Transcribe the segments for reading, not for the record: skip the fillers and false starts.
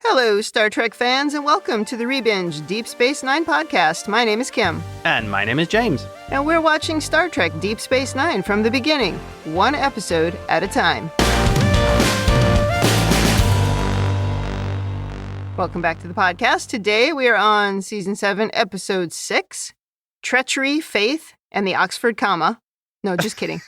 Hello, Star Trek fans, and welcome to the Rebinge Deep Space Nine podcast. My name is Kim. And my name is James. And we're watching Star Trek Deep Space Nine from the beginning, one episode at a time. Welcome back to the podcast. Today we are on Season 7, Episode 6, Treachery, Faith, and the Oxford Comma. No, just kidding.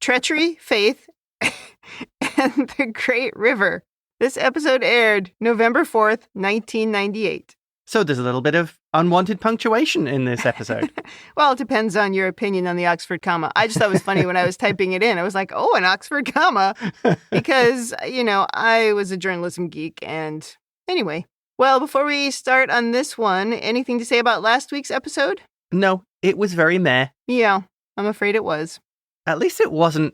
Treachery, Faith, and the Great River. This episode aired November 4th, 1998. So there's a little bit of unwanted punctuation in this episode. Well, it depends on your opinion on the Oxford comma. I just thought it was funny when I was typing it in. I was like, oh, an Oxford comma. Because, I was a journalism geek. And anyway, well, before we start on this one, anything to say about last week's episode? No, it was very meh. Yeah, I'm afraid it was. At least it wasn't,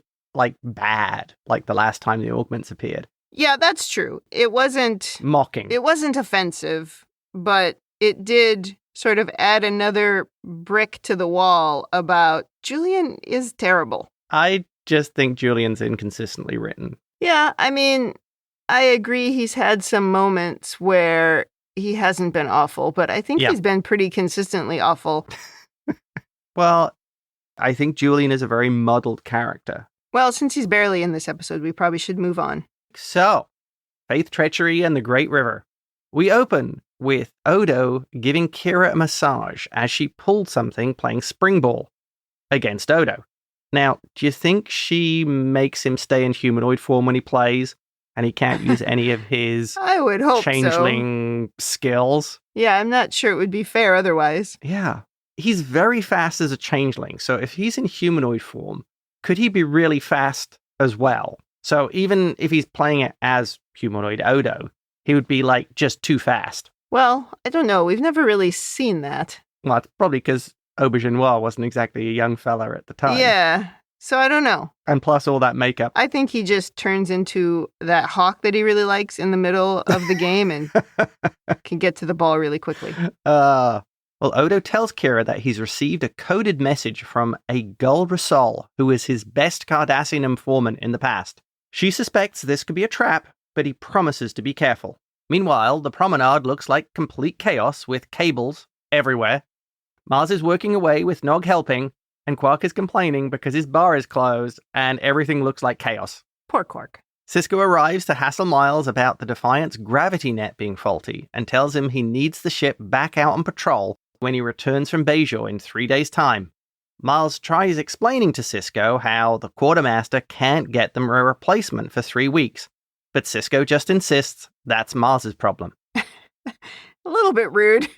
bad, like the last time the augments appeared. Yeah, that's true. It wasn't... mocking. It wasn't offensive, but it did sort of add another brick to the wall about Julian is terrible. I just think Julian's inconsistently written. Yeah, I mean, I agree he's had some moments where he hasn't been awful, but I think he's been pretty consistently awful. Well, I think Julian is a very muddled character. Well, since he's barely in this episode, we probably should move on. So, Faith, Treachery, and the Great River. We open with Odo giving Kira a massage as she pulled something playing spring ball against Odo. Now, do you think she makes him stay in humanoid form when he plays and he can't use any of his I would hope changeling skills? Yeah, I'm not sure it would be fair otherwise. Yeah. He's very fast as a changeling, so if he's in humanoid form, could he be really fast as well? So even if he's playing it as humanoid Odo, he would be just too fast. Well, I don't know. We've never really seen that. Well, that's probably because Auberginois wasn't exactly a young fella at the time. Yeah, so I don't know. And plus all that makeup. I think he just turns into that hawk that he really likes in the middle of the game and can get to the ball really quickly. Well, Odo tells Kira that he's received a coded message from a Gul Rasol, who is his best Cardassian informant in the past. She suspects this could be a trap, but he promises to be careful. Meanwhile, the promenade looks like complete chaos with cables everywhere. Mars is working away with Nog helping, and Quark is complaining because his bar is closed and everything looks like chaos. Poor Quark. Sisko arrives to hassle Miles about the Defiant's gravity net being faulty and tells him he needs the ship back out on patrol when he returns from Bajor in 3 days' time. Miles tries explaining to Sisko how the quartermaster can't get them a replacement for 3 weeks, but Sisko just insists that's Miles's problem. A little bit rude.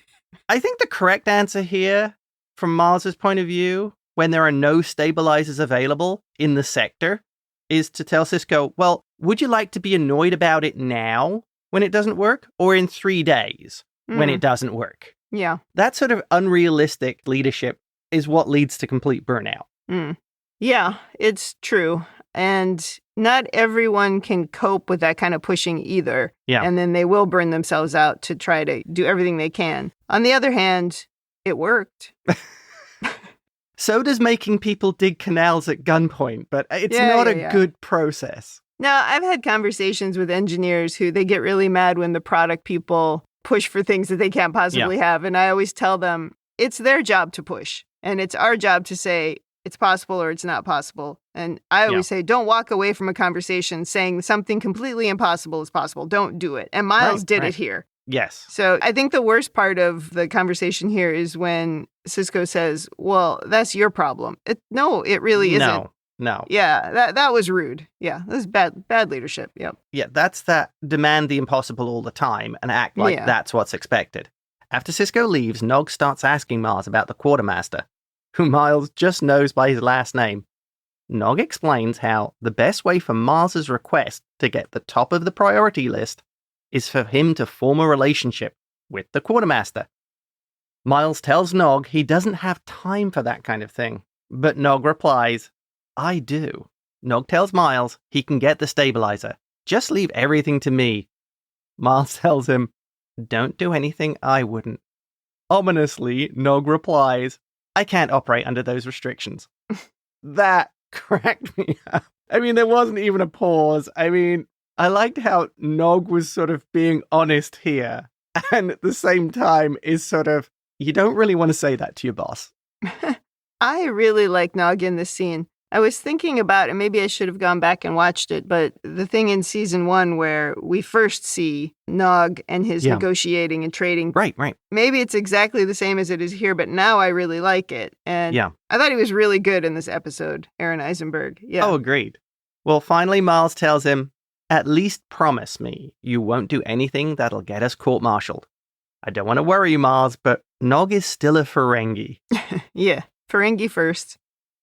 I think the correct answer here, from Miles's point of view, when there are no stabilizers available in the sector, is to tell Sisko, well, would you like to be annoyed about it now when it doesn't work, or in 3 days when it doesn't work? Yeah. That sort of unrealistic leadership is what leads to complete burnout. Yeah, it's true. And not everyone can cope with that kind of pushing either. Yeah. And then they will burn themselves out to try to do everything they can. On the other hand, it worked. So does making people dig canals at gunpoint, but it's not a good process. Now, I've had conversations with engineers who they get really mad when the product people push for things that they can't possibly have. And I always tell them it's their job to push. And it's our job to say it's possible or it's not possible. And I always say, don't walk away from a conversation saying something completely impossible is possible. Don't do it. And Miles did it here. Yes. So I think the worst part of the conversation here is when Sisko says, well, that's your problem. No, it really isn't. No. Yeah, that was rude. Yeah, this is bad leadership. Yep. Yeah, that's that demand the impossible all the time and act like that's what's expected. After Sisko leaves, Nog starts asking Miles about the quartermaster, who Miles just knows by his last name. Nog explains how the best way for Miles's request to get the top of the priority list is for him to form a relationship with the quartermaster. Miles tells Nog he doesn't have time for that kind of thing, but Nog replies, I do. Nog tells Miles he can get the stabilizer. Just leave everything to me. Miles tells him, don't do anything I wouldn't. Ominously, Nog replies, I can't operate under those restrictions. That cracked me up. I mean, there wasn't even a pause. I mean, I liked how Nog was sort of being honest here, and at the same time is sort of, you don't really want to say that to your boss. I really like Nog in this scene. I was thinking about, and maybe I should have gone back and watched it, but the thing in season 1 where we first see Nog and his negotiating and trading. Right. Maybe it's exactly the same as it is here, but now I really like it. And I thought he was really good in this episode, Aaron Eisenberg. Yeah. Oh, agreed. Well, finally, Miles tells him, at least promise me you won't do anything that'll get us court-martialed. I don't want to worry you, Miles, but Nog is still a Ferengi. Yeah, Ferengi first.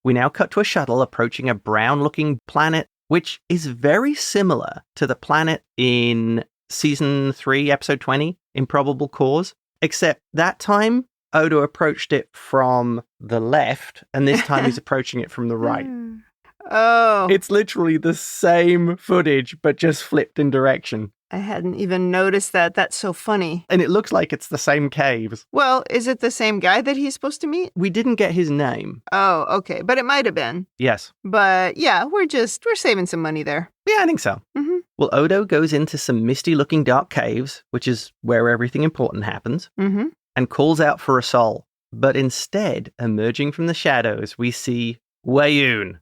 We now cut to a shuttle approaching a brown-looking planet, which is very similar to the planet in Season 3, Episode 20, Improbable Cause, except that time, Odo approached it from the left, and this time he's approaching it from the right. Oh. It's literally the same footage, but just flipped in direction. I hadn't even noticed that. That's so funny. And it looks like it's the same caves. Well, is it the same guy that he's supposed to meet? We didn't get his name. Oh, okay. But it might have been. Yes. But yeah, we're saving some money there. Yeah, I think so. Mm-hmm. Well, Odo goes into some misty-looking dark caves, which is where everything important happens, and calls out for a soul. But instead, emerging from the shadows, we see Weyoun.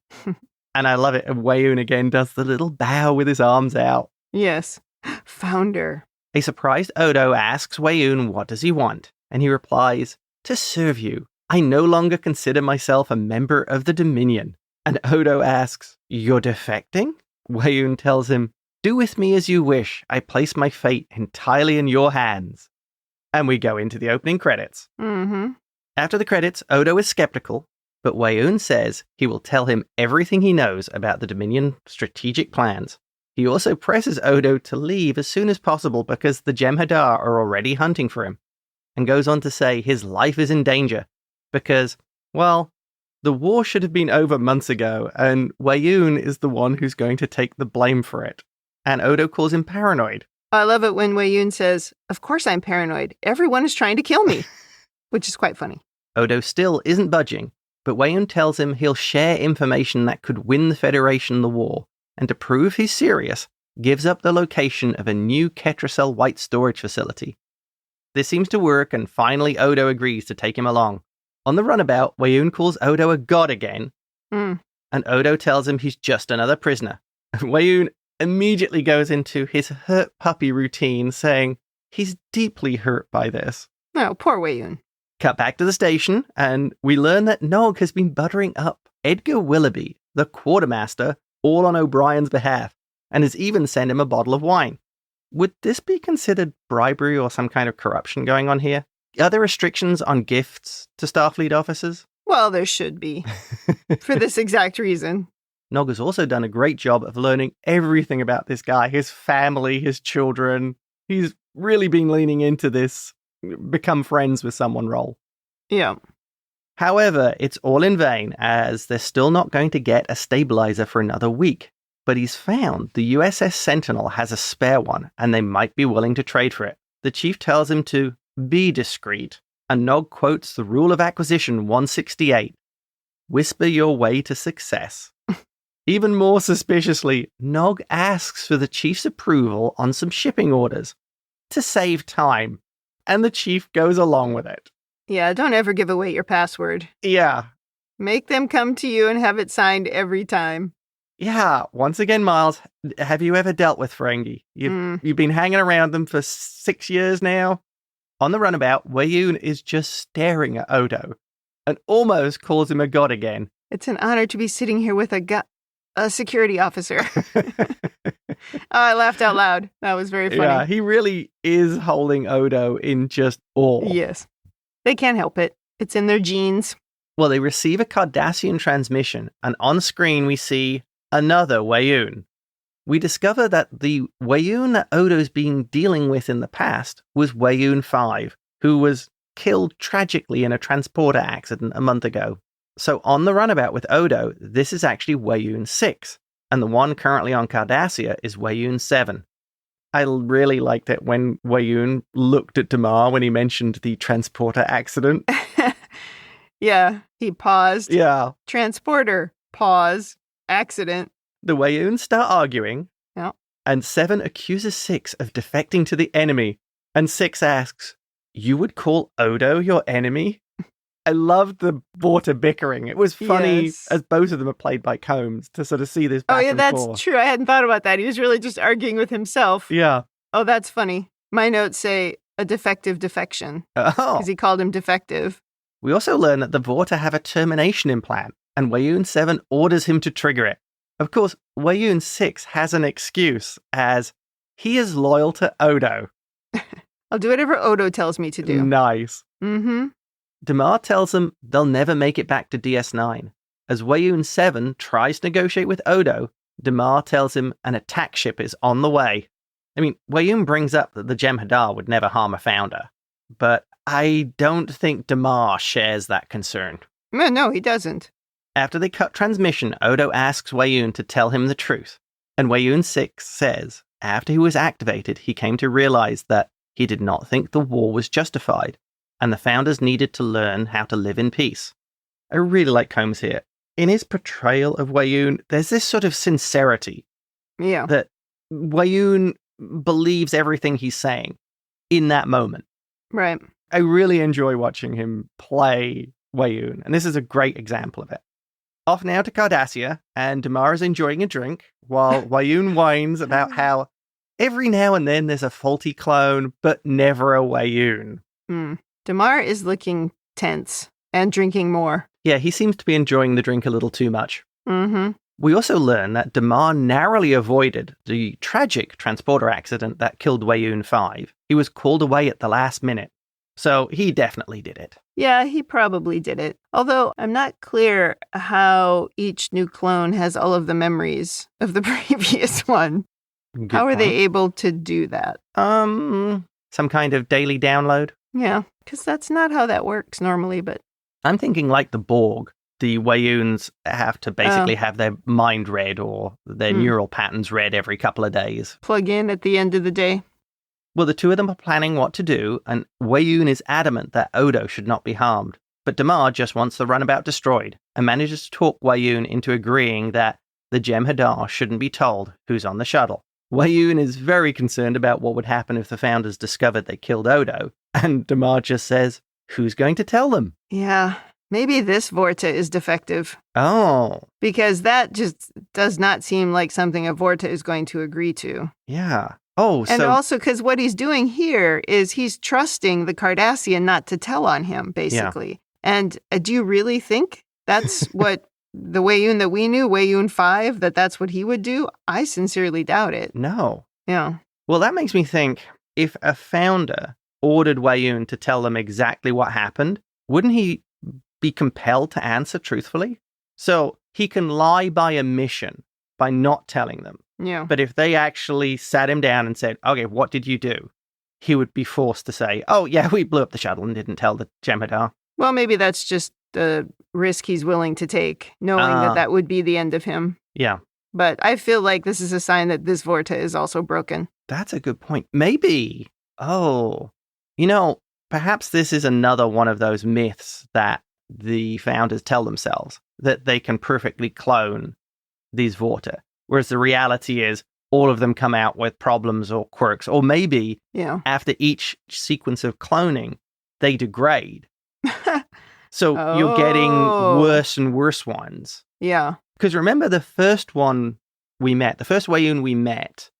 And I love it. Weyoun again does the little bow with his arms out. Yes. Founder. A surprised Odo asks Weyoun what does he want, and he replies, to serve you. I no longer consider myself a member of the Dominion. And Odo asks, you're defecting? Weyoun tells him, do with me as you wish. I place my fate entirely in your hands. And we go into the opening credits. Mm-hmm. After the credits, Odo is skeptical, but Weyoun says he will tell him everything he knows about the Dominion strategic plans. He also presses Odo to leave as soon as possible because the Jem'Hadar are already hunting for him, and goes on to say his life is in danger because, well, the war should have been over months ago, and Weyoun is the one who's going to take the blame for it. And Odo calls him paranoid. I love it when Weyoun says, of course I'm paranoid. Everyone is trying to kill me, which is quite funny. Odo still isn't budging, but Weyoun tells him he'll share information that could win the Federation the war. And to prove he's serious, gives up the location of a new Ketracel White storage facility. This seems to work, and finally Odo agrees to take him along. On the runabout, Weyoun calls Odo a god again, and Odo tells him he's just another prisoner. Weyoun immediately goes into his hurt puppy routine, saying he's deeply hurt by this. Oh, poor Weyoun. Cut back to the station, and we learn that Nog has been buttering up Edgar Willoughby, the quartermaster, all on O'Brien's behalf, and has even sent him a bottle of wine. Would this be considered bribery or some kind of corruption going on here? Are there restrictions on gifts to Starfleet officers? Well, there should be, for this exact reason. Nog has also done a great job of learning everything about this guy, his family, his children. He's really been leaning into this become friends with someone role. Yeah. However, it's all in vain, as they're still not going to get a stabilizer for another week. But he's found the USS Sentinel has a spare one, and they might be willing to trade for it. The chief tells him to be discreet, and Nog quotes the rule of acquisition 168. Whisper your way to success. Even more suspiciously, Nog asks for the chief's approval on some shipping orders to save time, and the chief goes along with it. Yeah, don't ever give away your password. Yeah. Make them come to you and have it signed every time. Yeah. Once again, Miles, have you ever dealt with Ferengi? You've been hanging around them for 6 years now. On the runabout, Weyoun is just staring at Odo and almost calls him a god again. It's an honor to be sitting here with a security officer. I laughed out loud. That was very funny. Yeah, he really is holding Odo in just awe. Yes. They can't help it. It's in their genes. Well, they receive a Cardassian transmission, and on screen we see another Weyoun. We discover that the Weyoun that Odo's been dealing with in the past was Weyoun 5, who was killed tragically in a transporter accident a month ago. So on the runabout with Odo, this is actually Weyoun 6, and the one currently on Cardassia is Weyoun 7. I really liked it when Weyoun looked at Damar when he mentioned the transporter accident. Yeah, he paused. Yeah. Transporter, pause, accident. The Weyouns start arguing. Yeah. And 7 accuses 6 of defecting to the enemy. And 6 asks, "You would call Odo your enemy?" I loved the Vorta bickering. It was funny, as both of them are played by Combs, to sort of see this back and forth. That's true. I hadn't thought about that. He was really just arguing with himself. Yeah. Oh, that's funny. My notes say a defective defection. Oh. Because he called him defective. We also learn that the Vorta have a termination implant, and Weyoun 7 orders him to trigger it. Of course, Weyoun 6 has an excuse, as he is loyal to Odo. I'll do whatever Odo tells me to do. Nice. Mm-hmm. Damar tells them they'll never make it back to DS9. As Weyoun 7 tries to negotiate with Odo, Damar tells him an attack ship is on the way. I mean, Weyoun brings up that the Jem'Hadar would never harm a founder, but I don't think Damar shares that concern. No, he doesn't. After they cut transmission, Odo asks Weyoun to tell him the truth, and Weyoun 6 says after he was activated, he came to realize that he did not think the war was justified, and the founders needed to learn how to live in peace. I really like Combs here. In his portrayal of Weyoun, there's this sort of sincerity. Yeah. That Weyoun believes everything he's saying in that moment. Right. I really enjoy watching him play Weyoun, and this is a great example of it. Off now to Cardassia, and Damar is enjoying a drink, while Weyoun whines about how every now and then there's a faulty clone, but never a Weyoun. Damar is looking tense and drinking more. Yeah, he seems to be enjoying the drink a little too much. Mm-hmm. We also learn that Damar narrowly avoided the tragic transporter accident that killed Weyoun 5. He was called away at the last minute. So he definitely did it. Yeah, he probably did it. Although I'm not clear how each new clone has all of the memories of the previous one. Good how are point. they able to do that? Some kind of daily download? Yeah, because that's not how that works normally, but... I'm thinking like the Borg. The Weyouns have to basically have their mind read or their neural patterns read every couple of days. Plug in at the end of the day. Well, the two of them are planning what to do, and Weyoun is adamant that Odo should not be harmed. But Damar just wants the runabout destroyed, and manages to talk Weyoun into agreeing that the Jem'Hadar shouldn't be told who's on the shuttle. Weyoun is very concerned about what would happen if the founders discovered they killed Odo, and Damar just says, "Who's going to tell them?" Yeah, maybe this Vorta is defective. Oh. Because that just does not seem like something a Vorta is going to agree to. Yeah. Oh, and also because what he's doing here is he's trusting the Cardassian not to tell on him, basically. Yeah. And do you really think that's what the Weyoun that we knew, Weyoun 5, that's what he would do? I sincerely doubt it. No. Yeah. Well, that makes me think, if a founder ordered Weyoun to tell them exactly what happened, wouldn't he be compelled to answer truthfully? So he can lie by omission, by not telling them. Yeah. But if they actually sat him down and said, "Okay, what did you do?" he would be forced to say, "Oh, yeah, we blew up the shuttle and didn't tell the Jem'Hadar." Well, maybe that's just the risk he's willing to take, knowing that would be the end of him. Yeah. But I feel like this is a sign that this Vorta is also broken. That's a good point. Maybe. Oh. Perhaps this is another one of those myths that the founders tell themselves, that they can perfectly clone these Vorta. Whereas the reality is all of them come out with problems or quirks. Or maybe after each sequence of cloning, they degrade. So you're getting worse and worse ones. Yeah. Because remember the first one we met, the first Weyoun we met,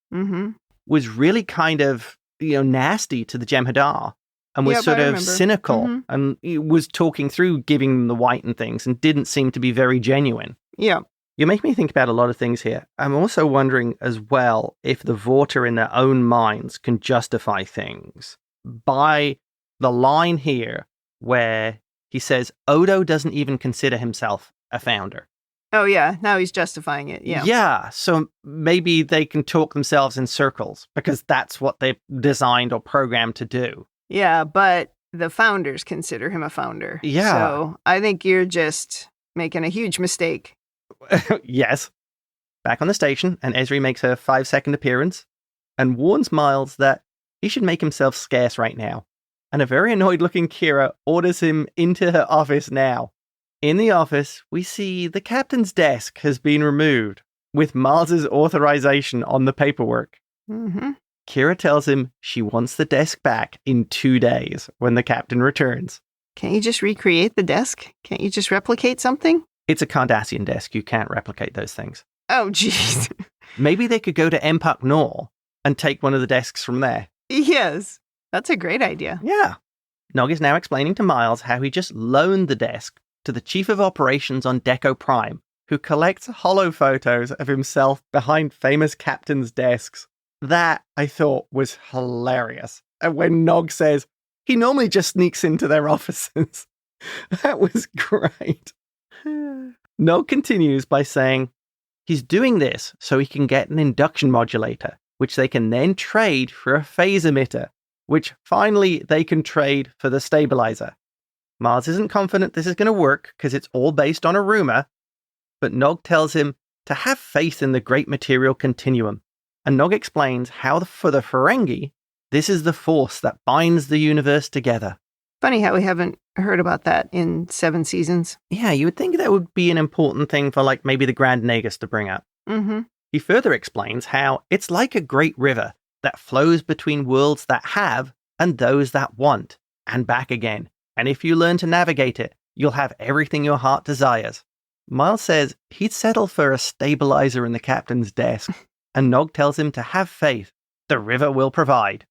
was really kind of, nasty to the Jem'Hadar. And was sort of cynical and was talking through giving them the white and things and didn't seem to be very genuine. Yeah. You make me think about a lot of things here. I'm also wondering as well if the Vorta in their own minds can justify things by the line here where he says Odo doesn't even consider himself a founder. Oh, yeah. Now he's justifying it. Yeah. Yeah. So maybe they can talk themselves in circles because that's what they designed or programmed to do. Yeah, but the founders consider him a founder. Yeah. So I think you're just making a huge mistake. Yes. Back on the station, and Ezri makes her 5-second appearance and warns Miles that he should make himself scarce right now. And a very annoyed-looking Kira orders him into her office now. In the office, we see the captain's desk has been removed, with Miles's authorization on the paperwork. Mm-hmm. Kira tells him she wants the desk back in 2 days when the captain returns. Can't you just recreate the desk? Can't you just replicate something? It's a Cardassian desk. You can't replicate those things. Oh, jeez. Maybe they could go to Empuk Nor and take one of the desks from there. Yes, that's a great idea. Yeah. Nog is now explaining to Miles how he just loaned the desk to the chief of operations on Deco Prime, who collects holo photos of himself behind famous captains' desks. That, I thought, was hilarious. And when Nog says, he normally just sneaks into their offices. That was great. Nog continues by saying he's doing this so he can get an induction modulator, which they can then trade for a phase emitter, which finally they can trade for the stabilizer. Miles isn't confident this is going to work because it's all based on a rumor, but Nog tells him to have faith in the Great Material Continuum. And Nog explains how for the Ferengi, this is the force that binds the universe together. Funny how we haven't heard about that in 7 seasons. Yeah, you would think that would be an important thing for maybe the Grand Nagus to bring up. Mm-hmm. He further explains how it's like a great river that flows between worlds that have and those that want, and back again. And if you learn to navigate it, you'll have everything your heart desires. Miles says he'd settle for a stabilizer in the captain's desk, and Nog tells him to have faith. The river will provide.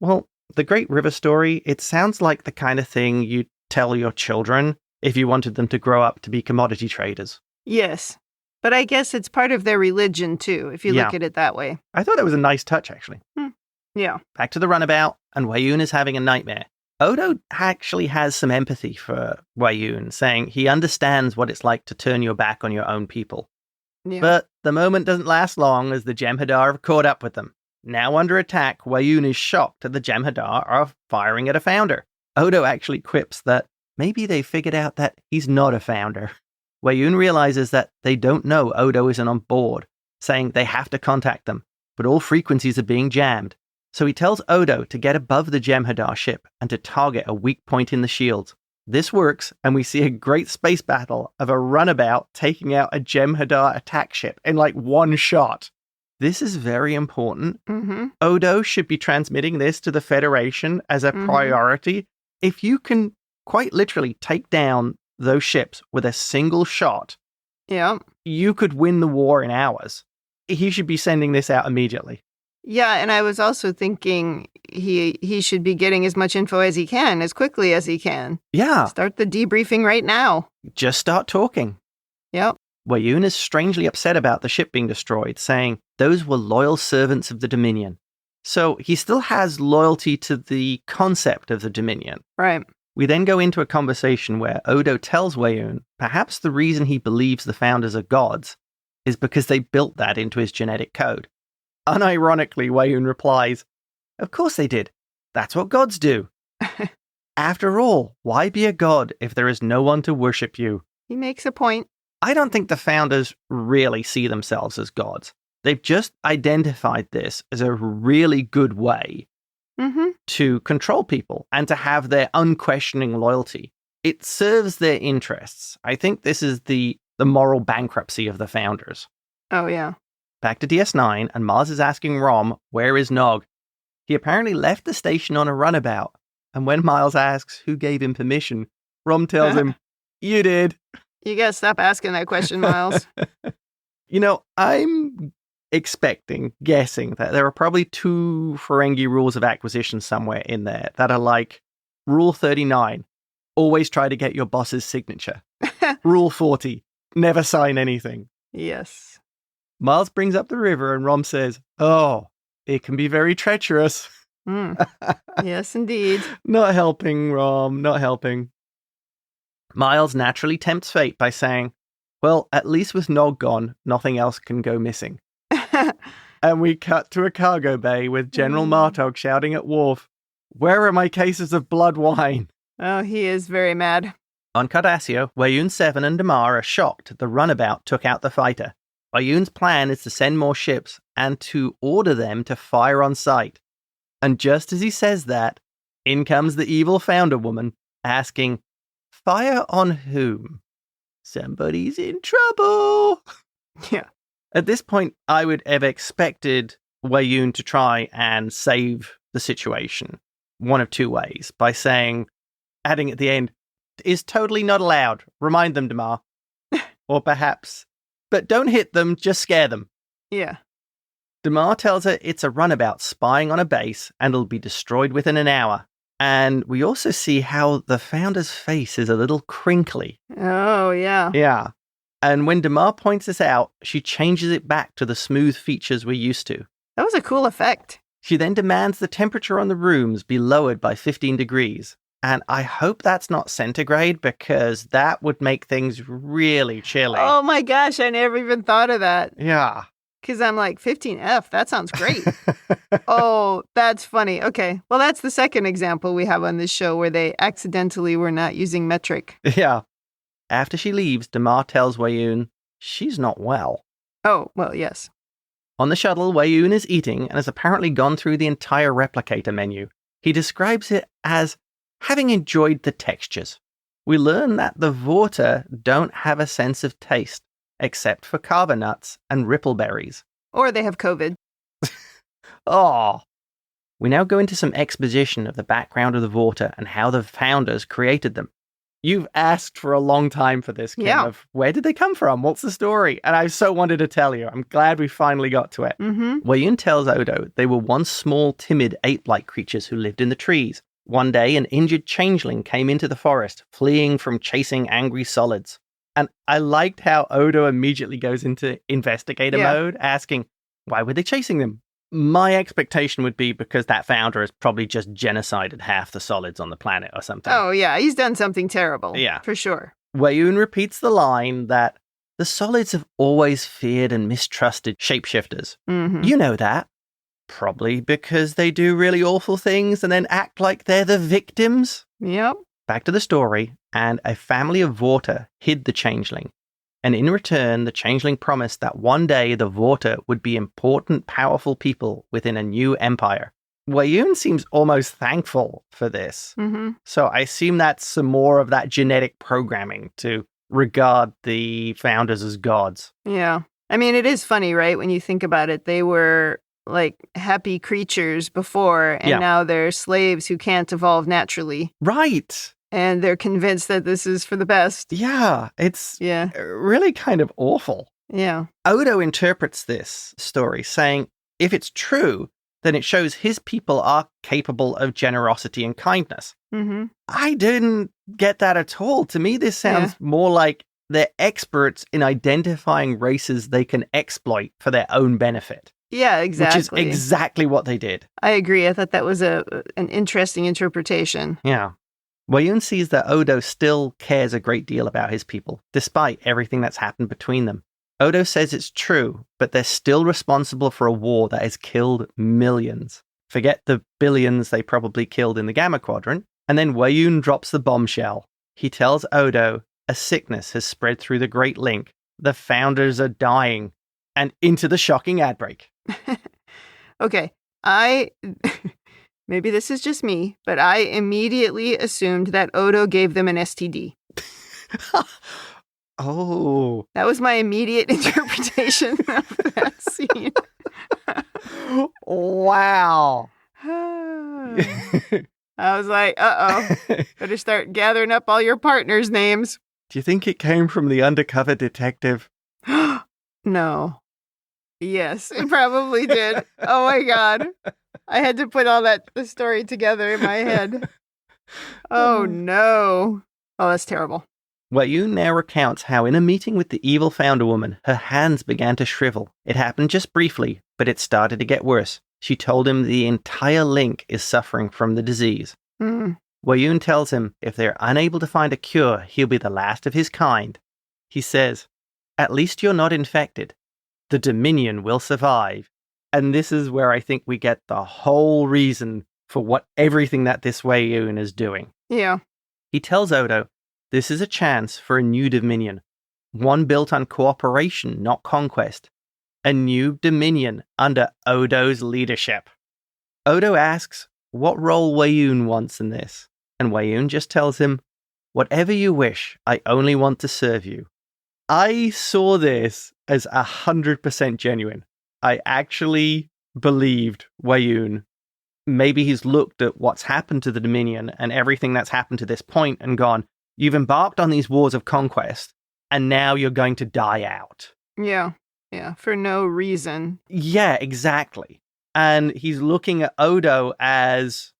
Well, the Great River story, it sounds like the kind of thing you'd tell your children if you wanted them to grow up to be commodity traders. Yes. But I guess it's part of their religion, too, if you look at it that way. I thought that was a nice touch, actually. Yeah. Back to the runabout, and Weyoun is having a nightmare. Odo actually has some empathy for Weyoun, saying he understands what it's like to turn your back on your own people. Yeah. But the moment doesn't last long as the Jem'Hadar have caught up with them. Now under attack, Weyoun is shocked that the Jem'Hadar are firing at a founder. Odo actually quips that maybe they figured out that he's not a founder. Weyoun realizes that they don't know Odo isn't on board, saying they have to contact them, but all frequencies are being jammed. So he tells Odo to get above the Jem'Hadar ship and to target a weak point in the shields. This works, and we see a great space battle of a runabout taking out a Jem'Hadar attack ship in one shot. This is very important. Mm-hmm. Odo should be transmitting this to the Federation as a priority. If you can quite literally take down those ships with a single shot, you could win the war in hours. He should be sending this out immediately. Yeah, and I was also thinking he should be getting as much info as he can, as quickly as he can. Yeah. Start the debriefing right now. Just start talking. Yep. Weyoun is strangely upset about the ship being destroyed, saying those were loyal servants of the Dominion. So he still has loyalty to the concept of the Dominion. Right. We then go into a conversation where Odo tells Weyoun perhaps the reason he believes the founders are gods is because they built that into his genetic code. Unironically, Weyoun replies, "Of course they did. That's what gods do. After all, why be a god if there is no one to worship you?" He makes a point. I don't think the founders really see themselves as gods. They've just identified this as a really good way to control people and to have their unquestioning loyalty. It serves their interests. I think this is the moral bankruptcy of the founders. Oh, yeah. Back to DS9, and Mars is asking Rom, where is Nog? He apparently left the station on a runabout, and when Miles asks who gave him permission, Rom tells him, "You did." You gotta stop asking that question, Miles. I'm guessing that there are probably 2 Ferengi rules of acquisition somewhere in there that are like, Rule 39, always try to get your boss's signature. Rule 40, never sign anything. Yes. Miles brings up the river and Rom says, "Oh, it can be very treacherous." Yes, indeed. Not helping, Rom, not helping. Miles naturally tempts fate by saying, well, at least with Nog gone, nothing else can go missing. And we cut to a cargo bay with General Martog shouting at Worf, "Where are my cases of blood wine?" Oh, he is very mad. On Cardassia, Weyoun 7 and Damar are shocked the runabout took out the fighter. Weyoun's plan is to send more ships and to order them to fire on sight. And just as he says that, in comes the evil founder woman, asking, "Fire on whom? Somebody's in trouble." Yeah. At this point, I would have expected Wei-Yun to try and save the situation one of two ways, by adding at the end, is totally not allowed. Remind them, Damar. Or perhaps, but don't hit them, just scare them. Yeah. Damar tells her it's a runabout spying on a base and it'll be destroyed within an hour. And we also see how the Founder's face is a little crinkly. Oh, yeah. Yeah. And when Damar points this out, she changes it back to the smooth features we're used to. That was a cool effect. She then demands the temperature on the rooms be lowered by 15 degrees. And I hope that's not centigrade, because that would make things really chilly. Oh my gosh, I never even thought of that. Yeah. Because I'm like, 15F, that sounds great. Oh, that's funny. Okay. Well, that's the second example we have on this show where they accidentally were not using metric. Yeah. After she leaves, Damar tells Wei-Yun she's not well. Oh, well, yes. On the shuttle, Wei-Yun is eating and has apparently gone through the entire replicator menu. He describes it as having enjoyed the textures. We learn that the Vorta don't have a sense of taste, except for kava nuts and ripple berries. Or they have COVID. Oh. We now go into some exposition of the background of the Vorta and how the founders created them. You've asked for a long time for this, Kim, of where did they come from? What's the story? And I so wanted to tell you. I'm glad we finally got to it. Mm-hmm. Wei-Yun tells Odo they were once small, timid, ape-like creatures who lived in the trees. One day, an injured changeling came into the forest, fleeing from chasing angry solids. And I liked how Odo immediately goes into investigator mode, asking, why were they chasing them? My expectation would be because that founder has probably just genocided half the solids on the planet or something. Oh, yeah, he's done something terrible. Yeah. For sure. Wei-Yun repeats the line that the solids have always feared and mistrusted shapeshifters. Mm-hmm. You know that. Probably because they do really awful things and then act like they're the victims. Yep. Back to the story, and a family of Vorta hid the changeling. And in return, the changeling promised that one day the Vorta would be important, powerful people within a new empire. Wei-Yun seems almost thankful for this. Mm-hmm. So I assume that's some more of that genetic programming to regard the founders as gods. Yeah. I mean, it is funny, right? When you think about it, they were like happy creatures before, and now they're slaves who can't evolve naturally. Right. And they're convinced that this is for the best. Yeah, it's really kind of awful. Yeah. Odo interprets this story saying, if it's true, then it shows his people are capable of generosity and kindness. Mm-hmm. I didn't get that at all. To me, this sounds more like they're experts in identifying races they can exploit for their own benefit. Yeah, exactly. Which is exactly what they did. I agree. I thought that was an interesting interpretation. Yeah. Wei-Yun sees that Odo still cares a great deal about his people, despite everything that's happened between them. Odo says it's true, but they're still responsible for a war that has killed millions. Forget the billions they probably killed in the Gamma Quadrant. And then Wei-Yun drops the bombshell. He tells Odo a sickness has spread through the Great Link. The founders are dying. And into the shocking ad break. Okay, maybe this is just me, but I immediately assumed that Odo gave them an STD. Oh. That was my immediate interpretation of that scene. Wow. I was like, uh-oh, better start gathering up all your partners' names. Do you think it came from the undercover detective? No. Yes, it probably did. Oh my God. I had to put all the story together in my head. Oh no. Oh, that's terrible. Wei-Yun now recounts how in a meeting with the evil founder woman, her hands began to shrivel. It happened just briefly, but it started to get worse. She told him the entire link is suffering from the disease. Mm. Wei-Yun tells him if they're unable to find a cure, he'll be the last of his kind. He says, at least you're not infected. The Dominion will survive. And this is where I think we get the whole reason for everything that this Wei-Yun is doing. Yeah. He tells Odo, this is a chance for a new Dominion. One built on cooperation, not conquest. A new Dominion under Odo's leadership. Odo asks what role Wei-Yun wants in this. And Wei-Yun just tells him, whatever you wish, I only want to serve you. I saw this as 100% genuine. I actually believed Weyoun. Maybe he's looked at what's happened to the Dominion and everything that's happened to this point and gone, you've embarked on these wars of conquest, and now you're going to die out. Yeah, for no reason. Yeah, exactly. And he's looking at Odo as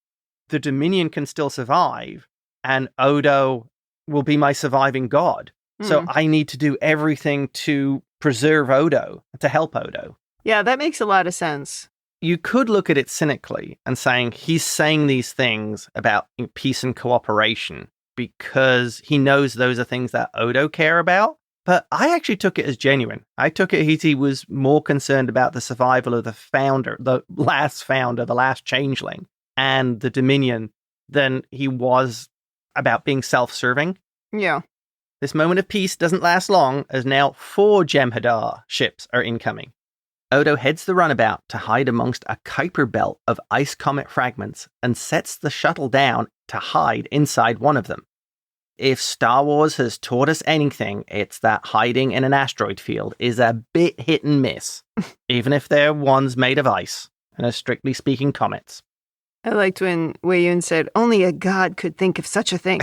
the Dominion can still survive, and Odo will be my surviving god. So I need to do everything to preserve Odo, to help Odo. Yeah, that makes a lot of sense. You could look at it cynically and saying he's saying these things about peace and cooperation because he knows those are things that Odo care about. But I actually took it as genuine. I took it he was more concerned about the survival of the founder, the last changeling, and the Dominion than he was about being self-serving. Yeah. This moment of peace doesn't last long, as now 4 Jem'Hadar ships are incoming. Odo heads the runabout to hide amongst a Kuiper belt of ice comet fragments and sets the shuttle down to hide inside one of them. If Star Wars has taught us anything, it's that hiding in an asteroid field is a bit hit and miss, even if they're ones made of ice, and are strictly speaking comets. I liked when Weyoun said, only a god could think of such a thing.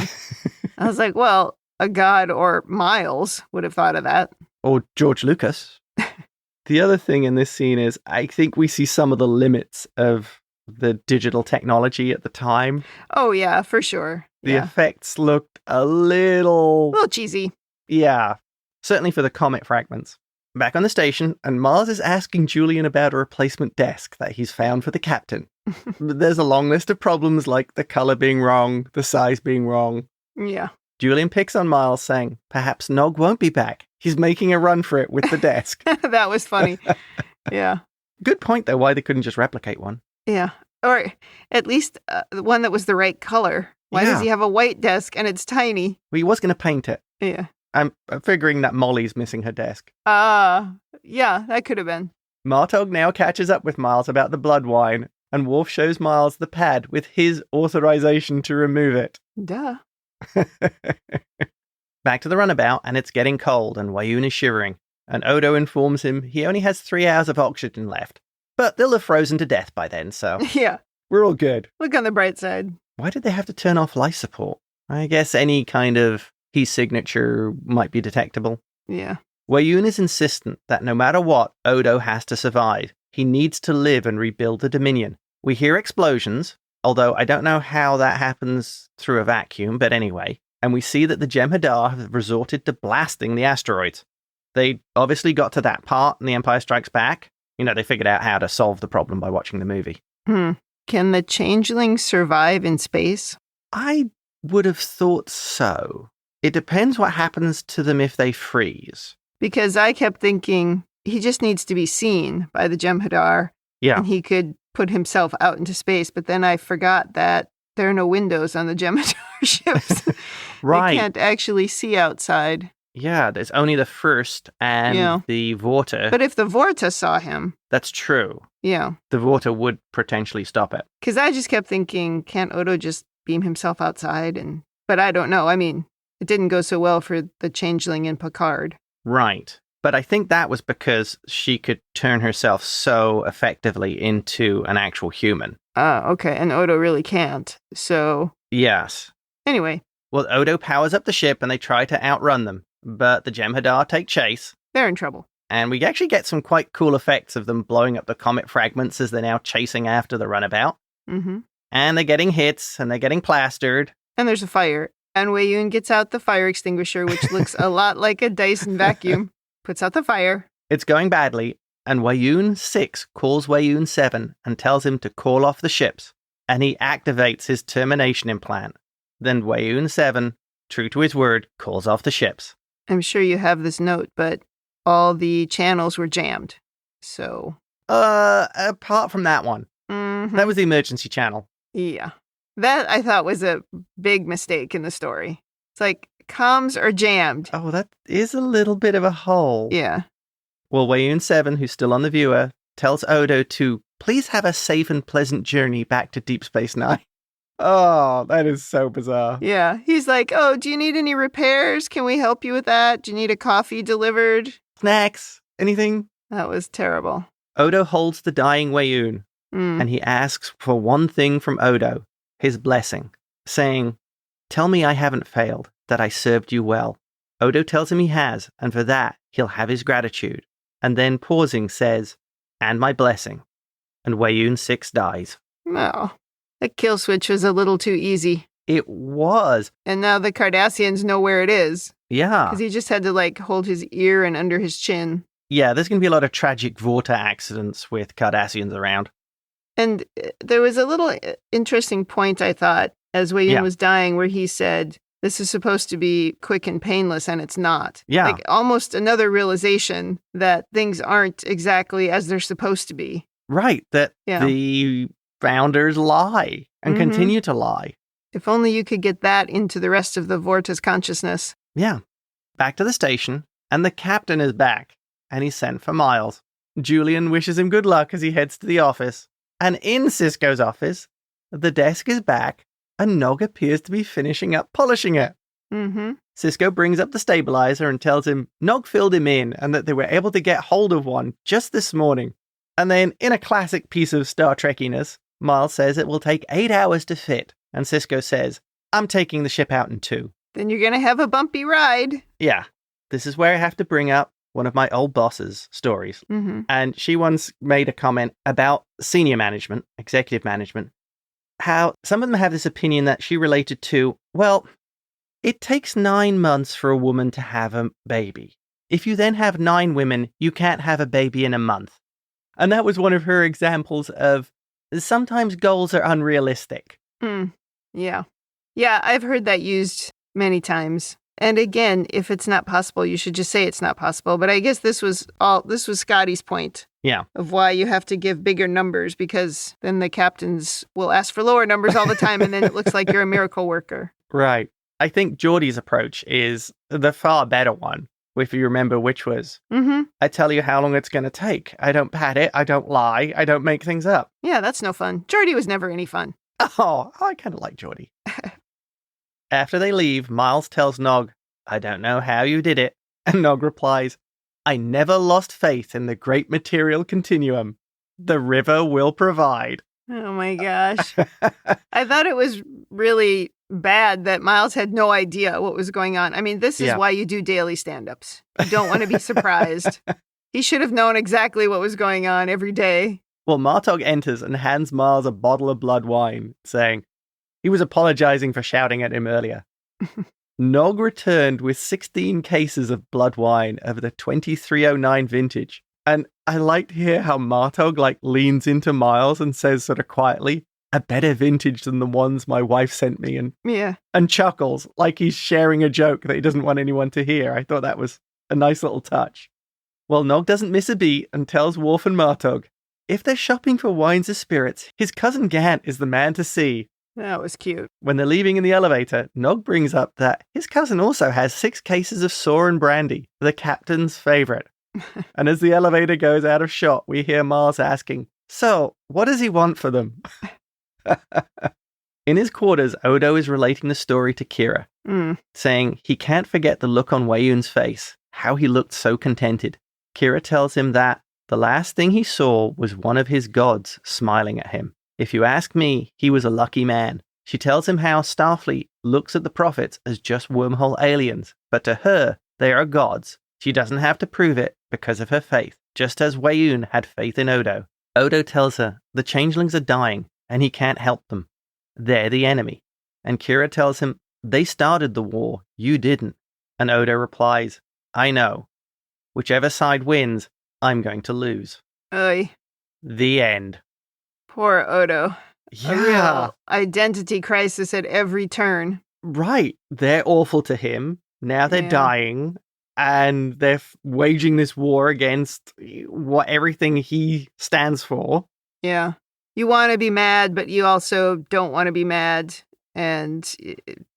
I was like, well, a god or Miles would have thought of that. Or George Lucas. The other thing in this scene is I think we see some of the limits of the digital technology at the time. Oh, yeah, for sure. The effects looked a little cheesy. Yeah, certainly for the comet fragments. Back on the station, and Mars is asking Julian about a replacement desk that he's found for the captain. There's a long list of problems like the color being wrong, the size being wrong. Yeah. Julian picks on Miles, saying, perhaps Nog won't be back. He's making a run for it with the desk. That was funny. Yeah. Good point, though, why they couldn't just replicate one. Yeah. Or at least one that was the right color. Why does he have a white desk and it's tiny? Well, he was going to paint it. Yeah. I'm figuring that Molly's missing her desk. Yeah, that could have been. Martog now catches up with Miles about the blood wine, and Worf shows Miles the pad with his authorization to remove it. Duh. Back to the runabout, and it's getting cold, and Weyoun is shivering, and Odo informs him he only has 3 hours of oxygen left. But they'll have frozen to death by then, so yeah, we're all good. Look on the bright side. Why did they have to turn off life support? I guess any kind of heat signature might be detectable. Yeah. Weyoun is insistent that no matter what, Odo has to survive. He needs to live and rebuild the Dominion. We hear explosions, although I don't know how that happens through a vacuum, but anyway. And we see that the Jem'Hadar have resorted to blasting the asteroids. They obviously got to that part in The Empire Strikes Back. You know, they figured out how to solve the problem by watching the movie. Can the changelings survive in space? I would have thought so. It depends what happens to them if they freeze. Because I kept thinking he just needs to be seen by the Jem'Hadar. Yeah. And he could put himself out into space. But then I forgot that there are no windows on the Jem'Hadar ships. Right. They can't actually see outside. Yeah, there's only the First and the Vorta. But if the Vorta saw him... That's true. Yeah. The Vorta would potentially stop it. Because I just kept thinking, can't Odo just beam himself outside? But I don't know. I mean, it didn't go so well for the changeling in Picard. Right. But I think that was because she could turn herself so effectively into an actual human. Okay. And Odo really can't. So... Yes. Anyway. Well, Odo powers up the ship and they try to outrun them. But the Jem'Hadar take chase. They're in trouble. And we actually get some quite cool effects of them blowing up the comet fragments as they're now chasing after the runabout. Mm-hmm. And they're getting hits and they're getting plastered. And there's a fire. And Weyoun gets out the fire extinguisher, which looks a lot like a Dyson vacuum. Puts out the fire. It's going badly. And Weyoun 6 calls Weyoun 7 and tells him to call off the ships. And he activates his termination implant. Then Weyoun 7, true to his word, calls off the ships. I'm sure you have this note, but all the channels were jammed. So... apart from that one. Mm-hmm. That was the emergency channel. Yeah. That, I thought, was a big mistake in the story. It's like, comms are jammed. Oh, that is a little bit of a hole. Yeah. Well, Weyoun 7, who's still on the viewer, tells Odo to please have a safe and pleasant journey back to Deep Space Nine. Oh, that is so bizarre. Yeah. He's like, oh, do you need any repairs? Can we help you with that? Do you need a coffee delivered? Snacks? Anything? That was terrible. Odo holds the dying Weyoun, and he asks for one thing from Odo, his blessing, saying, tell me I haven't failed, that I served you well. Odo tells him he has, and for that, he'll have his gratitude. And then, pausing, says, and my blessing. And Weyoun 6 dies. No. The kill switch was a little too easy. It was. And now the Cardassians know where it is. Yeah. Because he just had to, hold his ear and under his chin. Yeah, there's going to be a lot of tragic Vorta accidents with Cardassians around. And there was a little interesting point, I thought, as Weyoun was dying, where he said, this is supposed to be quick and painless, and it's not. Yeah. Almost another realization that things aren't exactly as they're supposed to be. Right, that the founders lie and continue to lie. If only you could get that into the rest of the Vorta's consciousness. Yeah. Back to the station, and the captain is back, and he's sent for Miles. Julian wishes him good luck as he heads to the office. And in Sisko's office, the desk is back, and Nog appears to be finishing up polishing it. Sisko brings up the stabilizer and tells him Nog filled him in and that they were able to get hold of one just this morning. And then, in a classic piece of Star Trekkiness, Miles says it will take 8 hours to fit. And Sisko says, I'm taking the ship out in 2. Then you're going to have a bumpy ride. Yeah. This is where I have to bring up one of my old boss's stories. And she once made a comment about senior management, executive management, how some of them have this opinion that she related to, well, it takes 9 months for a woman to have a baby. If you then have 9 women, you can't have a baby in a month. And that was one of her examples of sometimes goals are unrealistic. Yeah. Yeah, I've heard that used many times. And again, if it's not possible, you should just say it's not possible. But I guess this was Scotty's point. Yeah. Of why you have to give bigger numbers, because then the captains will ask for lower numbers all the time, and then it looks like you're a miracle worker. Right. I think Geordie's approach is the far better one, if you remember, which was, I tell you how long it's going to take. I don't pad it. I don't lie. I don't make things up. Yeah, that's no fun. Geordie was never any fun. Oh, I kind of like Geordie. After they leave, Miles tells Nog, I don't know how you did it. And Nog replies, I never lost faith in the Great Material Continuum. The river will provide. Oh my gosh. I thought it was really bad that Miles had no idea what was going on. I mean, this is why you do daily stand-ups. You don't want to be surprised. He should have known exactly what was going on every day. Well, Martog enters and hands Miles a bottle of blood wine, saying he was apologizing for shouting at him earlier. Nog returned with 16 cases of blood wine of the 2309 vintage. And I like to hear how Martog leans into Miles and says sort of quietly, a better vintage than the ones my wife sent me, and chuckles like he's sharing a joke that he doesn't want anyone to hear. I thought that was a nice little touch. Well, Nog doesn't miss a beat and tells Worf and Martog, if they're shopping for wines or spirits, his cousin Gant is the man to see. That was cute. When they're leaving in the elevator, Nog brings up that his cousin also has 6 cases of Soren brandy, the captain's favorite. And as the elevator goes out of shot, we hear Miles asking, so, what does he want for them? In his quarters, Odo is relating the story to Kira, saying he can't forget the look on Weyoun's face, how he looked so contented. Kira tells him that the last thing he saw was one of his gods smiling at him. If you ask me, he was a lucky man. She tells him how Starfleet looks at the prophets as just wormhole aliens, but to her, they are gods. She doesn't have to prove it because of her faith, just as Weyoun had faith in Odo. Odo tells her the changelings are dying, and he can't help them. They're the enemy. And Kira tells him, they started the war, you didn't. And Odo replies, I know. Whichever side wins, I'm going to lose. Oy. The end. Poor Odo. Yeah. A real identity crisis at every turn. Right. They're awful to him. Now they're dying. And they're waging this war against everything he stands for. Yeah. You want to be mad, but you also don't want to be mad. And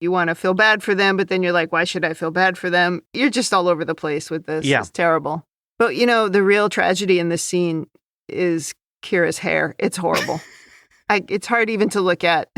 you want to feel bad for them, but then you're like, why should I feel bad for them? You're just all over the place with this. Yeah. It's terrible. But, the real tragedy in this scene is Kira's hair. It's horrible. It's hard even to look at.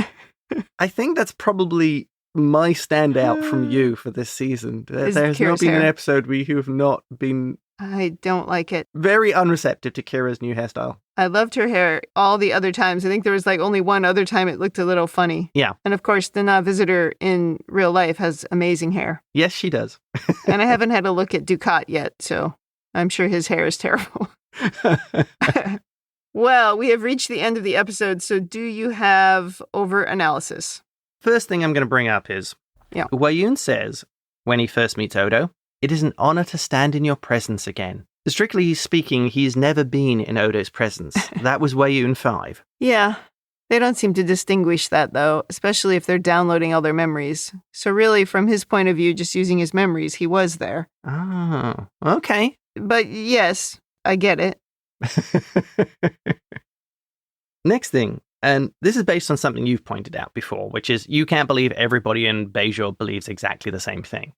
I think that's probably my standout from you for this season. There's not been an episode where you have not been... I don't like it. Very unreceptive to Kira's new hairstyle. I loved her hair all the other times. I think there was like only one other time it looked a little funny. Yeah. And of course, the visitor in real life has amazing hair. Yes, she does. And I haven't had a look at Ducat yet, so I'm sure his hair is terrible. Well, we have reached the end of the episode, so do you have over-analysis? First thing I'm going to bring up is, Wei-Yun says, when he first meets Odo, "It is an honor to stand in your presence again." Strictly speaking, he's never been in Odo's presence. That was Wei-Yun 5. Yeah. They don't seem to distinguish that, though, especially if they're downloading all their memories. So really, from his point of view, just using his memories, he was there. Oh, okay. But yes, I get it. Next thing, and this is based on something you've pointed out before, which is you can't believe everybody in Bajor believes exactly the same thing.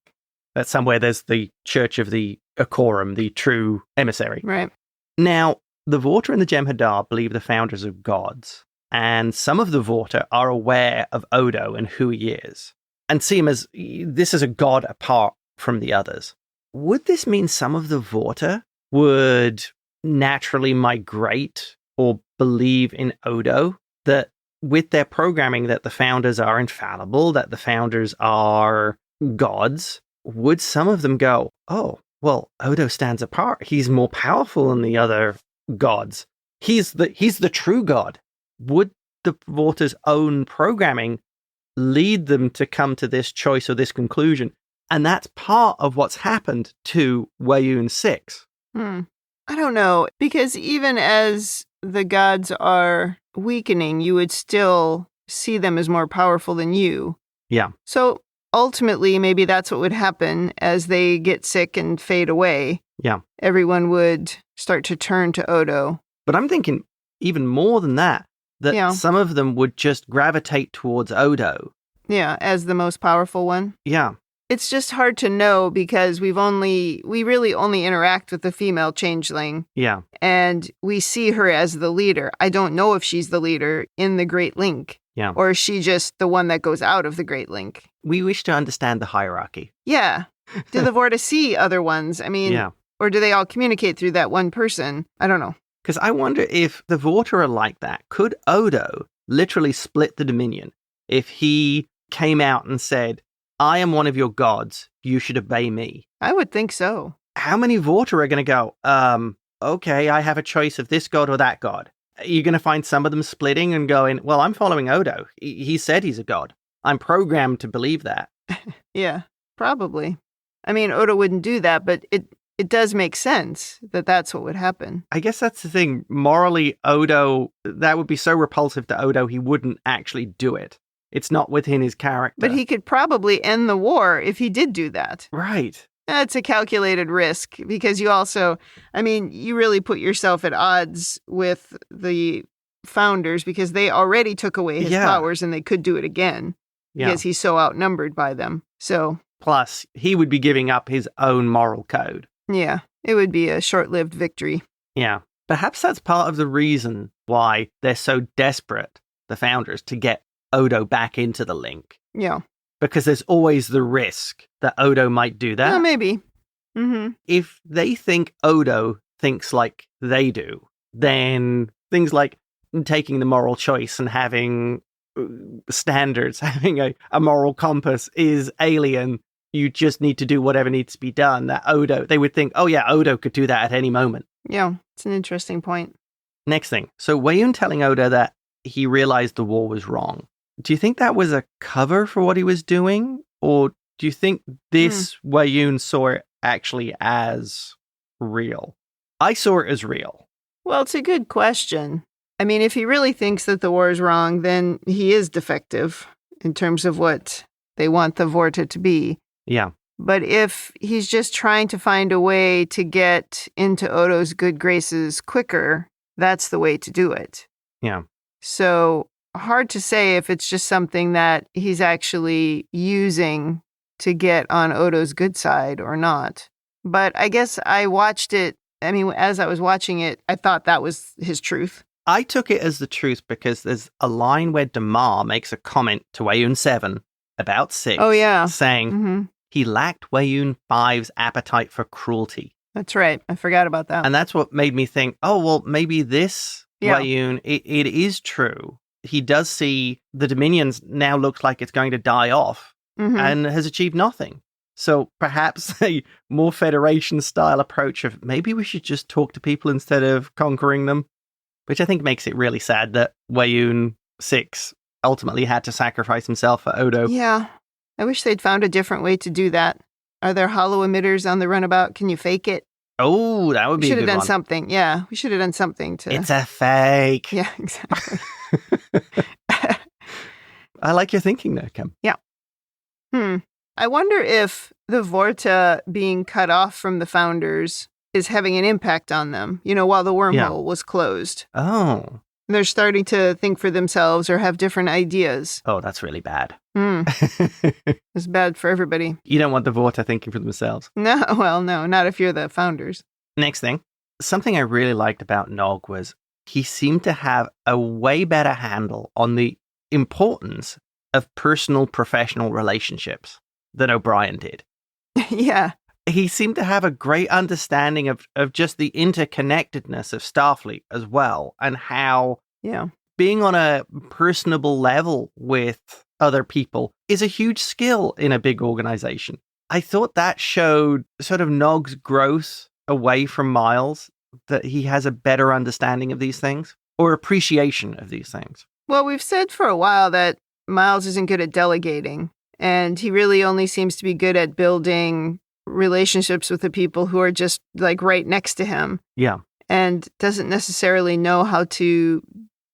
That somewhere there's the Church of the Akorum, the true emissary. Right. Now, the Vorta and the Jem'Hadar believe the founders are gods, and some of the Vorta are aware of Odo and who he is, and see him as this is a god apart from the others. Would this mean some of the Vorta would naturally migrate or believe in Odo, that with their programming that the founders are infallible, that the founders are gods? Would some of them go, oh, well, Odo stands apart. He's more powerful than the other gods. He's the true god. Would the Vorta's own programming lead them to come to this choice or this conclusion? And that's part of what's happened to Wei-Yun 6. I don't know, because even as the gods are weakening, you would still see them as more powerful than you. Yeah. So ultimately, maybe that's what would happen as they get sick and fade away. Yeah. Everyone would start to turn to Odo. But I'm thinking even more than that some of them would just gravitate towards Odo. Yeah, as the most powerful one. Yeah. It's just hard to know because we really only interact with the female changeling. Yeah. And we see her as the leader. I don't know if she's the leader in the Great Link. Yeah. Or is she just the one that goes out of the Great Link? We wish to understand the hierarchy. Yeah. Do the Vorta see other ones? I mean, or do they all communicate through that one person? I don't know. Because I wonder if the Vorta are like that. Could Odo literally split the Dominion if he came out and said, I am one of your gods. You should obey me. I would think so. How many Vorta are going to go, okay, I have a choice of this god or that god? You're going to find some of them splitting and going, well, I'm following Odo. He said he's a god. I'm programmed to believe that. Yeah, probably. I mean, Odo wouldn't do that, but it does make sense that that's what would happen. I guess that's the thing. Morally, Odo, that would be so repulsive to Odo, he wouldn't actually do it. It's not within his character. But he could probably end the war if he did do that. Right. That's a calculated risk because you also, I mean, you really put yourself at odds with the founders because they already took away his powers and they could do it again because he's so outnumbered by them. So. Plus, he would be giving up his own moral code. Yeah, it would be a short-lived victory. Yeah. Perhaps that's part of the reason why they're so desperate, the founders, to get Odo back into the link. Yeah. Because there's always the risk that Odo might do that. Yeah, maybe. Mm-hmm. If they think Odo thinks like they do, then things like taking the moral choice and having standards, having a moral compass is alien. You just need to do whatever needs to be done. That Odo, they would think, oh yeah, Odo could do that at any moment. Yeah, it's an interesting point. Next thing. So Wei-Yun telling Odo that he realized the war was wrong. Do you think that was a cover for what he was doing? Or do you think this Wei-Yun saw it actually as real? I saw it as real. Well, it's a good question. I mean, if he really thinks that the war is wrong, then he is defective in terms of what they want the Vorta to be. Yeah. But if he's just trying to find a way to get into Odo's good graces quicker, that's the way to do it. Yeah. So hard to say if it's just something that he's actually using to get on Odo's good side or not. But I guess I watched it. I mean, as I was watching it, I thought that was his truth. I took it as the truth because there's a line where Damar makes a comment to Weyoun 7 about 6. Oh, yeah. Saying he lacked Weyoun 5's appetite for cruelty. That's right. I forgot about that. And that's what made me think, oh, well, maybe this Weyoun, it is true. He does see the Dominions now looks like it's going to die off and has achieved nothing. So perhaps a more Federation-style approach of maybe we should just talk to people instead of conquering them, which I think makes it really sad that Weyoun 6 ultimately had to sacrifice himself for Odo. Yeah. I wish they'd found a different way to do that. Are there hollow emitters on the runabout? Can you fake it? Oh, that would be a good one. We should have done something. Yeah, we should have done something to... It's a fake. Yeah, exactly. I like your thinking there, Kim. Yeah. I wonder if the Vorta being cut off from the Founders is having an impact on them, while the wormhole was closed. Oh. They're starting to think for themselves or have different ideas. Oh, that's really bad. It's bad for everybody. You don't want the Vorta thinking for themselves. No, well, no, not if you're the Founders. Next thing, something I really liked about Nog was he seemed to have a way better handle on the importance of personal professional relationships than O'Brien did. Yeah. He seemed to have a great understanding of just the interconnectedness of Starfleet as well, and how being on a personable level with other people is a huge skill in a big organization. I thought that showed sort of Nog's growth away from Miles, that he has a better understanding of these things, or appreciation of these things. Well, we've said for a while that Miles isn't good at delegating, and he really only seems to be good at building relationships with the people who are just like right next to him. Yeah. And doesn't necessarily know how to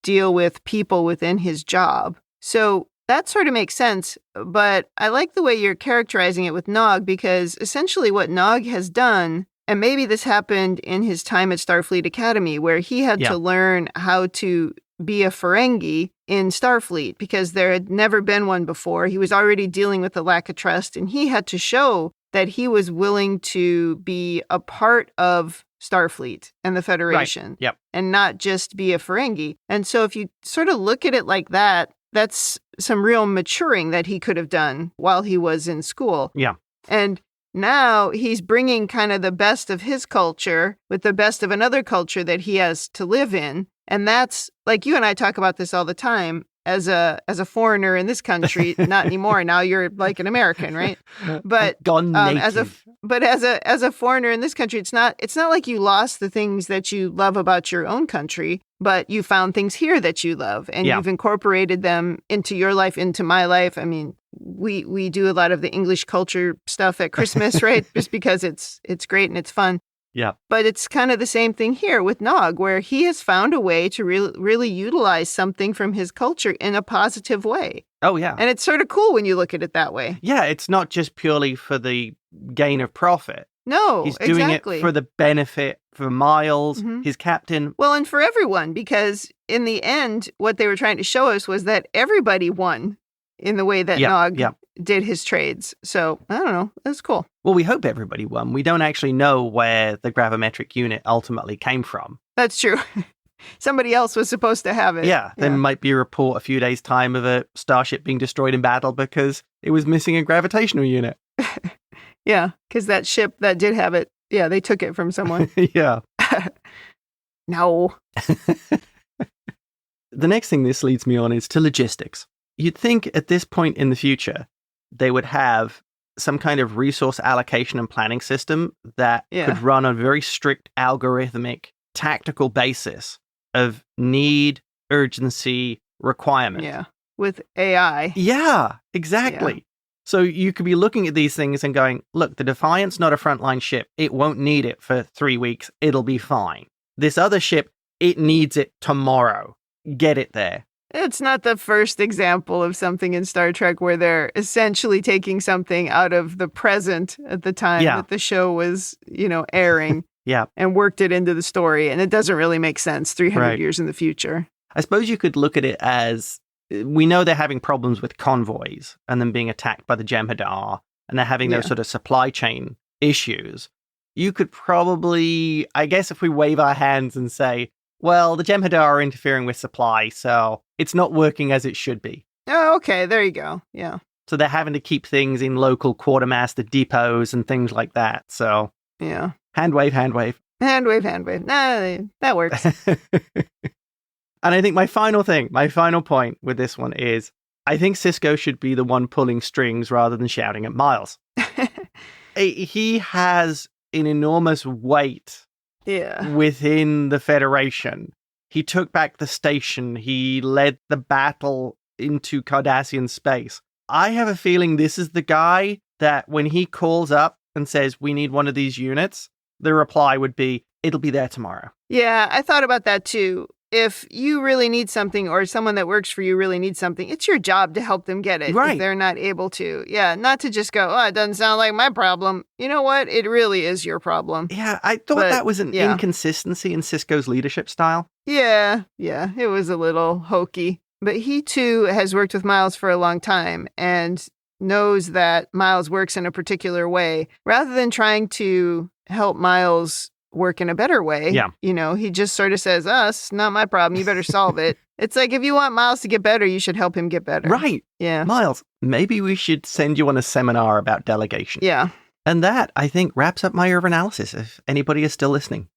deal with people within his job. So that sort of makes sense, but I like the way you're characterizing it with Nog, because essentially what Nog has done, and maybe this happened in his time at Starfleet Academy, where he had to learn how to be a Ferengi in Starfleet, because there had never been one before. He was already dealing with a lack of trust, and he had to show that he was willing to be a part of Starfleet and the Federation, and not just be a Ferengi. And so if you sort of look at it like that, that's some real maturing that he could have done while he was in school. Yeah. And now he's bringing kind of the best of his culture with the best of another culture that he has to live in. And that's, like, you and I talk about this all the time. As a foreigner in this country, not anymore. Now you're like an American, right? But gone native. as a foreigner in this country, it's not like you lost the things that you love about your own country, but you found things here that you love, and you've incorporated them into your life, into my life. I mean, we do a lot of the English culture stuff at Christmas, right? Just because it's great and it's fun. Yeah. But it's kind of the same thing here with Nog, where he has found a way to really utilize something from his culture in a positive way. Oh, yeah. And it's sort of cool when you look at it that way. Yeah, it's not just purely for the gain of profit. No, He's doing it for the benefit for Miles, his captain. Well, and for everyone, because in the end, what they were trying to show us was that everybody won in the way that Nog did his trades. So, I don't know. That's cool. Well, we hope everybody won. We don't actually know where the gravimetric unit ultimately came from. That's true. Somebody else was supposed to have it. Yeah, there might be a report a few days' time of a starship being destroyed in battle because it was missing a gravitational unit. Yeah, because that ship that did have it, they took it from someone. Yeah. No. The next thing this leads me on is to logistics. You'd think at this point in the future, they would have some kind of resource allocation and planning system that could run on a very strict algorithmic, tactical basis of need, urgency, requirement. Yeah, with AI. Yeah, exactly. Yeah. So you could be looking at these things and going, look, the Defiant's not a frontline ship. It won't need it for 3 weeks. It'll be fine. This other ship, it needs it tomorrow. Get it there. It's not the first example of something in Star Trek where they're essentially taking something out of the present at the time that the show was, airing. And worked it into the story. And it doesn't really make sense 300 years in the future. I suppose you could look at it as, we know they're having problems with convoys and them being attacked by the Jem'Hadar, and they're having those sort of supply chain issues. You could probably, I guess if we wave our hands and say, well, the Jem'Hadar are interfering with supply, so it's not working as it should be. Oh, okay. There you go. Yeah. So they're having to keep things in local quartermaster depots and things like that. So yeah. Hand wave, hand wave. Hand wave, hand wave. Nah, that works. And I think my final point with this one is, I think Sisko should be the one pulling strings rather than shouting at Miles. He has an enormous weight within the Federation. He took back the station. He led the battle into Cardassian space. I have a feeling this is the guy that when he calls up and says, we need one of these units, the reply would be, it'll be there tomorrow. Yeah, I thought about that too. If you really need something or someone that works for you really needs something, it's your job to help them get it if they're not able to. Yeah, not to just go, oh, it doesn't sound like my problem. You know what? It really is your problem. Yeah, I thought that was an inconsistency in Sisko's leadership style. Yeah, it was a little hokey. But he, too, has worked with Miles for a long time and knows that Miles works in a particular way. Rather than trying to help Miles work in a better way, he just sort of says, it's not my problem. You better solve it. It's like, if you want Miles to get better, you should help him get better. Right. Yeah. Miles, maybe we should send you on a seminar about delegation. Yeah. And that, I think, wraps up my overanalysis, if anybody is still listening.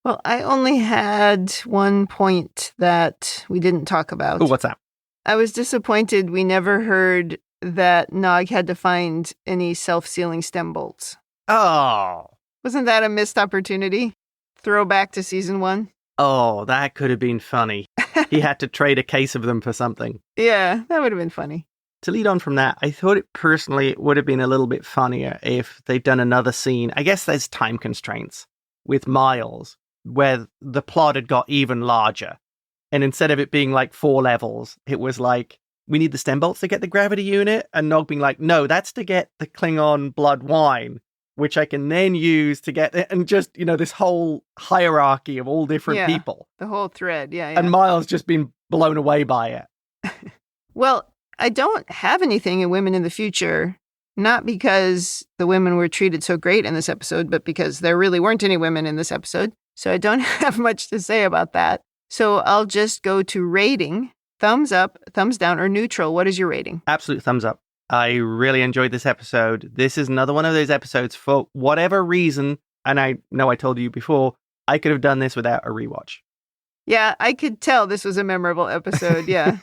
Well, I only had one point that we didn't talk about. Oh, what's that? I was disappointed we never heard that Nog had to find any self-sealing stem bolts. Oh. Wasn't that a missed opportunity? Throwback to season 1? Oh, that could have been funny. He had to trade a case of them for something. Yeah, that would have been funny. To lead on from that, I thought it would have been a little bit funnier if they'd done another scene. I guess there's time constraints with Miles, where the plot had got even larger. And instead of it being like 4 levels, it was like, we need the stem bolts to get the gravity unit. And Nog being like, no, that's to get the Klingon blood wine, which I can then use to get, and just, this whole hierarchy of all different people. The whole thread, yeah. And Miles just been blown away by it. Well, I don't have anything in Women in the Future, not because the women were treated so great in this episode, but because there really weren't any women in this episode. So I don't have much to say about that. So I'll just go to rating. Thumbs up, thumbs down, or neutral. What is your rating? Absolute thumbs up. I really enjoyed this episode. This is another one of those episodes, for whatever reason, and I know I told you before, I could have done this without a rewatch. Yeah, I could tell this was a memorable episode, yeah.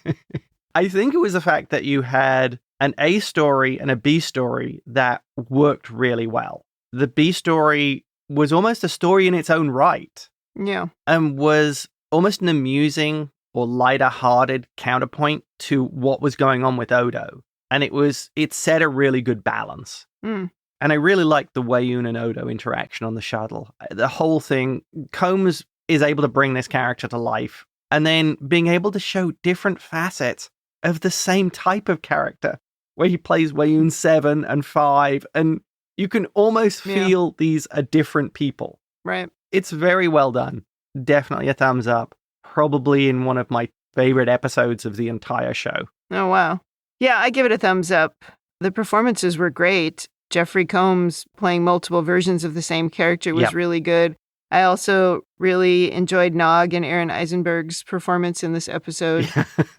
I think it was the fact that you had an A story and a B story that worked really well. The B story was almost a story in its own right. Yeah. And was almost an amusing or lighter-hearted counterpoint to what was going on with Odo. And it set a really good balance. Mm. And I really liked the Weyoun and Odo interaction on the shuttle. The whole thing, Combs is able to bring this character to life, and then being able to show different facets of the same type of character, where he plays Weyoun 7 and 5, and you can almost feel these are different people. Right. It's very well done. Definitely a thumbs up. Probably in one of my favorite episodes of the entire show. Oh, wow. Yeah, I give it a thumbs up. The performances were great. Jeffrey Combs playing multiple versions of the same character was really good. I also really enjoyed Nog and Aaron Eisenberg's performance in this episode.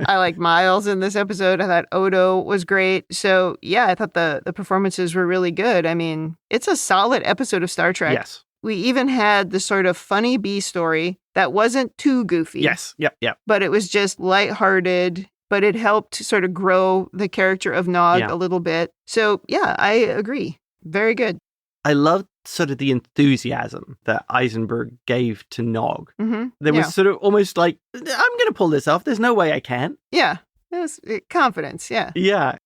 I like Miles in this episode. I thought Odo was great. So, yeah, I thought the performances were really good. I mean, it's a solid episode of Star Trek. Yes. We even had the sort of funny B story that wasn't too goofy. Yes. Yep. But it was just lighthearted. But it helped sort of grow the character of Nog a little bit. So, yeah, I agree. Very good. I loved sort of the enthusiasm that Eisenberg gave to Nog. Mm-hmm. There was sort of almost like, I'm going to pull this off. There's no way I can. Yeah. It was confidence. Yeah. Yeah.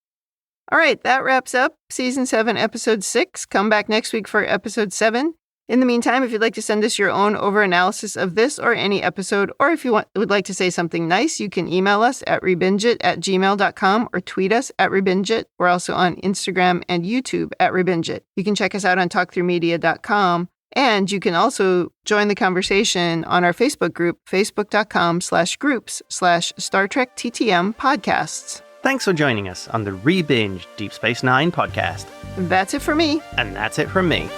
All right. That wraps up Season 7, Episode 6. Come back next week for Episode 7. In the meantime, if you'd like to send us your own overanalysis of this or any episode, or if you would like to say something nice, you can email us at rebingeit@gmail.com or tweet us at rebingeit. We're also on Instagram and YouTube at rebingeit. You can check us out on talkthroughmedia.com, and you can also join the conversation on our Facebook group, facebook.com/groups/Star Trek TTM podcasts. Thanks for joining us on the Rebinge Deep Space Nine podcast. That's it for me. And that's it from me.